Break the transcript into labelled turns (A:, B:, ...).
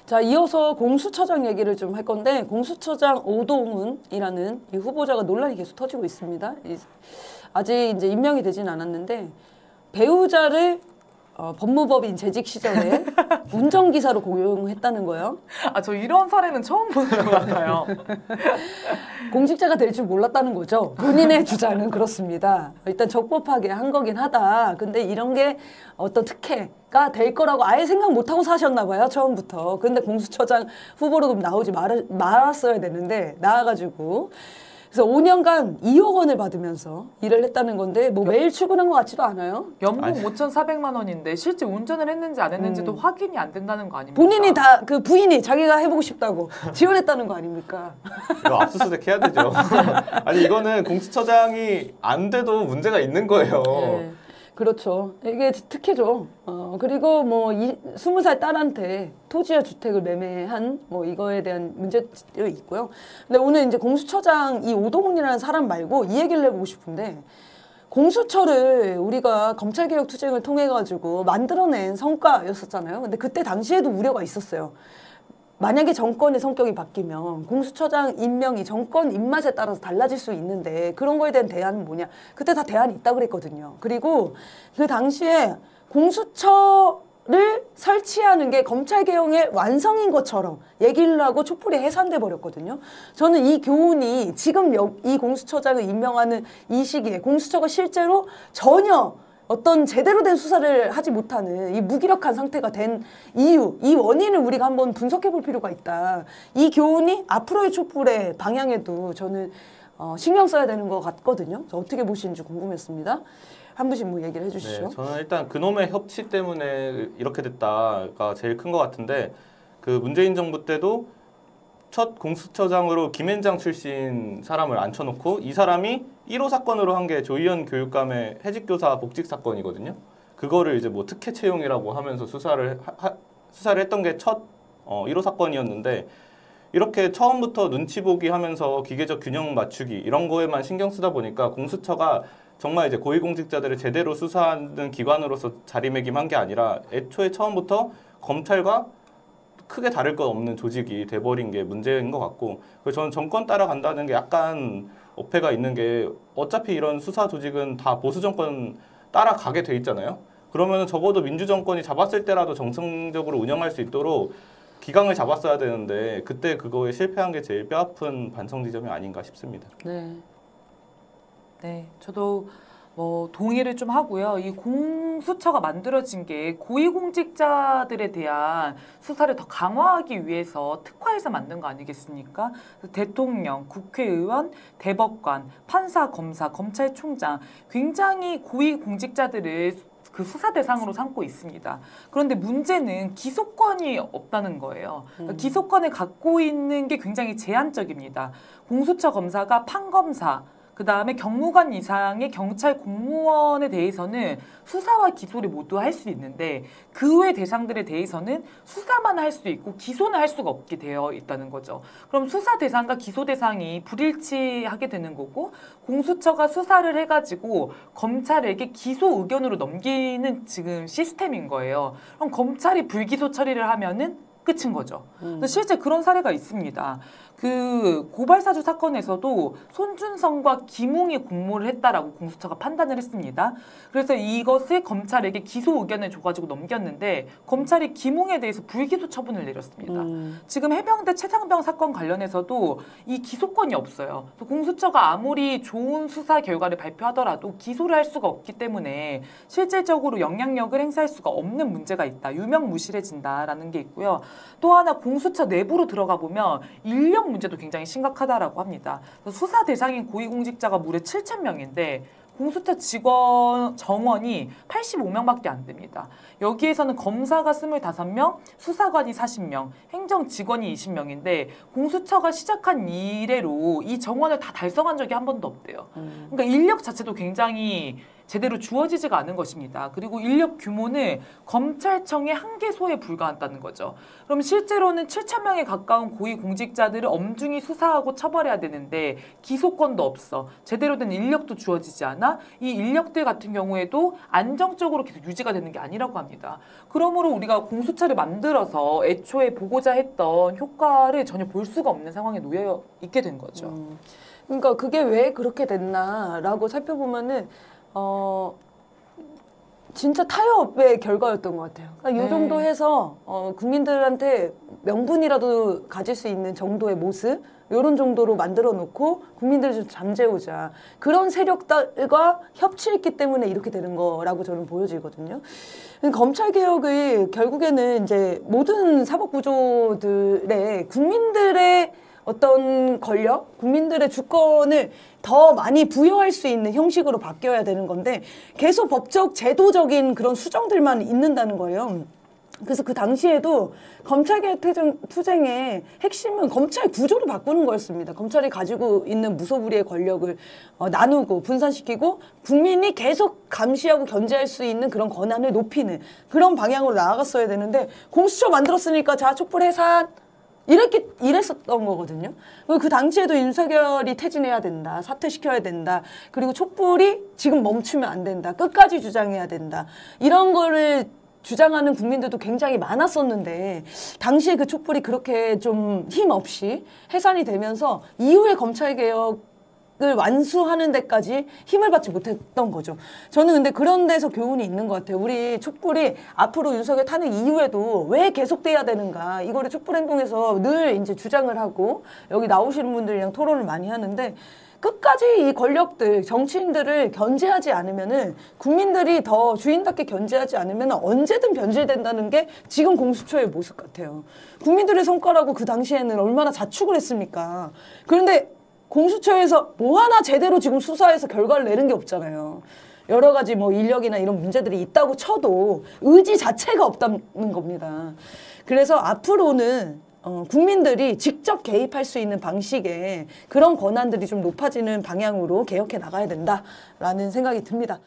A: 자, 이어서 공수처장 얘기를 좀 할 건데 공수처장 오동훈이라는 이 후보자가 논란이 계속 터지고 있습니다. 아직 이제 임명이 되진 않았는데 배우자를 법무법인 재직 시절에 운전기사로 고용했다는 거예요.
B: 아, 저 이런 사례는 처음 보는 것 같아요.
A: 공직자가 될 줄 몰랐다는 거죠. 본인의 주장은 그렇습니다. 일단 적법하게 한 거긴 하다. 근데 이런 게 어떤 특혜가 될 거라고 아예 생각 못하고 사셨나 봐요. 처음부터. 근데 공수처장 후보로 나오지 말았어야 되는데 나와가지고 그래서 5년간 2억 원을 받으면서 일을 했다는 건데 뭐 매일 출근한 것 같지도 않아요.
B: 연봉 5,400만 원인데 실제 운전을 했는지 안 했는지도 확인이 안 된다는 거 아닙니까?
A: 본인이 다 그 부인이 자기가 해보고 싶다고 지원했다는 거 아닙니까?
C: 이거 압수수색 해야 되죠. 아니 이거는 공수처장이 안 돼도 문제가 있는 거예요.
A: 네. 그렇죠. 이게 특혜죠. 그리고 뭐 20살 딸한테 토지와 주택을 매매한 뭐 이거에 대한 문제도 있고요. 근데 오늘 이제 공수처장 이 오동훈이라는 사람 말고 이 얘기를 해보고 싶은데 공수처를 우리가 검찰개혁투쟁을 통해 가지고 만들어낸 성과였었잖아요. 근데 그때 당시에도 우려가 있었어요. 만약에 정권의 성격이 바뀌면 공수처장 임명이 정권 입맛에 따라서 달라질 수 있는데 그런 거에 대한 대안은 뭐냐. 그때 다 대안이 있다고 그랬거든요. 그리고 그 당시에 공수처를 설치하는 게 검찰개혁의 완성인 것처럼 얘기를 하고 촛불이 해산돼 버렸거든요. 저는 이 교훈이 지금 이 공수처장을 임명하는 이 시기에 공수처가 실제로 전혀 어떤 제대로 된 수사를 하지 못하는 이 무기력한 상태가 된 이유, 이 원인을 우리가 한번 분석해 볼 필요가 있다. 이 교훈이 앞으로의 촛불의 방향에도 저는 신경 써야 되는 것 같거든요. 어떻게 보시는지 궁금했습니다. 한 분씩 뭐 얘기를 해주시죠.
C: 네, 저는 일단 그놈의 협치 때문에 이렇게 됐다가 제일 큰 것 같은데 그 문재인 정부 때도 첫 공수처장으로 김앤장 출신 사람을 앉혀놓고 이 사람이 1호 사건으로 한 게 조희연 교육감의 해직교사 복직 사건이거든요. 그거를 이제 뭐 특혜 채용이라고 하면서 수사를 했던 게 첫 1호 사건이었는데 이렇게 처음부터 눈치 보기 하면서 기계적 균형 맞추기 이런 거에만 신경 쓰다 보니까 공수처가 정말 이제 고위공직자들을 제대로 수사하는 기관으로서 자리매김한 게 아니라 애초에 처음부터 검찰과 크게 다를 것 없는 조직이 돼버린 게 문제인 것 같고 그래서 저는 정권 따라간다는 게 약간 어폐가 있는 게 어차피 이런 수사 조직은 다 보수 정권 따라가게 돼 있잖아요. 그러면 적어도 민주정권이 잡았을 때라도 정상적으로 운영할 수 있도록 기강을 잡았어야 되는데 그때 그거에 실패한 게 제일 뼈아픈 반성 지점이 아닌가 싶습니다.
A: 네.
B: 네, 저도 뭐 동의를 좀 하고요. 이 공수처가 만들어진 게 고위공직자들에 대한 수사를 더 강화하기 위해서 특화해서 만든 거 아니겠습니까? 대통령, 국회의원, 대법관, 판사, 검사, 검찰총장 굉장히 고위공직자들을 그 수사 대상으로 삼고 있습니다. 그런데 문제는 기소권이 없다는 거예요. 그러니까 기소권을 갖고 있는 게 굉장히 제한적입니다. 공수처 검사가 판검사, 그 다음에 경무관 이상의 경찰 공무원에 대해서는 수사와 기소를 모두 할 수 있는데 그 외 대상들에 대해서는 수사만 할 수 있고 기소는 할 수가 없게 되어 있다는 거죠. 그럼 수사 대상과 기소 대상이 불일치하게 되는 거고 공수처가 수사를 해가지고 검찰에게 기소 의견으로 넘기는 지금 시스템인 거예요. 그럼 검찰이 불기소 처리를 하면은 끝인 거죠. 실제 그런 사례가 있습니다. 그 고발사주 사건에서도 손준성과 김웅이 공모를 했다라고 공수처가 판단을 했습니다. 그래서 이것을 검찰에게 기소 의견을 줘가지고 넘겼는데 검찰이 김웅에 대해서 불기소 처분을 내렸습니다. 지금 해병대 최상병 사건 관련해서도 이 기소권이 없어요. 공수처가 아무리 좋은 수사 결과를 발표하더라도 기소를 할 수가 없기 때문에 실질적으로 영향력을 행사할 수가 없는 문제가 있다. 유명무실해진다라는 게 있고요. 또 하나 공수처 내부로 들어가 보면 인력 문제도 굉장히 심각하다라고 합니다. 수사 대상인 고위공직자가 무려 7,000명인데 공수처 직원 정원이 85명밖에 안 됩니다. 여기에서는 검사가 25명, 수사관이 40명, 행정직원이 20명인데 공수처가 시작한 이래로 이 정원을 다 달성한 적이 한 번도 없대요. 그러니까 인력 자체도 굉장히 제대로 주어지지가 않은 것입니다. 그리고 인력 규모는 검찰청의 한개소에 불과한다는 거죠. 그럼 실제로는 7,000명에 가까운 고위공직자들을 엄중히 수사하고 처벌해야 되는데 기소권도 없어. 제대로 된 인력도 주어지지 않아. 이 인력들 같은 경우에도 안정적으로 계속 유지가 되는 게 아니라고 합니다. 그러므로 우리가 공수처를 만들어서 애초에 보고자 했던 효과를 전혀 볼 수가 없는 상황에 놓여 있게 된 거죠.
A: 그러니까 그게 왜 그렇게 됐나라고 살펴보면은 진짜 타협의 결과였던 것 같아요. 그러니까 이 정도 해서 국민들한테 명분이라도 가질 수 있는 정도의 모습 이런 정도로 만들어 놓고 국민들을 좀 잠재우자. 그런 세력들과 협치했기 때문에 이렇게 되는 거라고 저는 보여지거든요. 검찰개혁의 결국에는 이제 모든 사법구조들의 국민들의 어떤 권력, 국민들의 주권을 더 많이 부여할 수 있는 형식으로 바뀌어야 되는 건데 계속 법적, 제도적인 그런 수정들만 있는다는 거예요. 그래서 그 당시에도 검찰개혁 투쟁의 핵심은 검찰 구조를 바꾸는 거였습니다. 검찰이 가지고 있는 무소불위의 권력을 나누고 분산시키고 국민이 계속 감시하고 견제할 수 있는 그런 권한을 높이는 그런 방향으로 나아갔어야 되는데 공수처 만들었으니까 자 촛불 해산 이랬었던 거거든요. 그 당시에도 윤석열이 퇴진해야 된다. 사퇴시켜야 된다. 그리고 촛불이 지금 멈추면 안 된다. 끝까지 주장해야 된다. 이런 거를 주장하는 국민들도 굉장히 많았었는데 당시에 그 촛불이 그렇게 좀 힘없이 해산이 되면서 이후에 검찰개혁 을 완수하는 데까지 힘을 받지 못했던 거죠. 저는 근데 그런 데서 교훈이 있는 것 같아요. 우리 촛불이 앞으로 윤석열 탄핵 이후에도 왜 계속돼야 되는가. 이거를 촛불행동에서 늘 이제 주장을 하고 여기 나오시는 분들이랑 토론을 많이 하는데 끝까지 이 권력들, 정치인들을 견제하지 않으면은 국민들이 더 주인답게 견제하지 않으면 언제든 변질된다는 게 지금 공수처의 모습 같아요. 국민들의 성과라고 그 당시에는 얼마나 자축을 했습니까. 그런데 공수처에서 뭐 하나 제대로 지금 수사해서 결과를 내는 게 없잖아요. 여러 가지 뭐 인력이나 이런 문제들이 있다고 쳐도 의지 자체가 없다는 겁니다. 그래서 앞으로는 국민들이 직접 개입할 수 있는 방식의 그런 권한들이 좀 높아지는 방향으로 개혁해 나가야 된다라는 생각이 듭니다.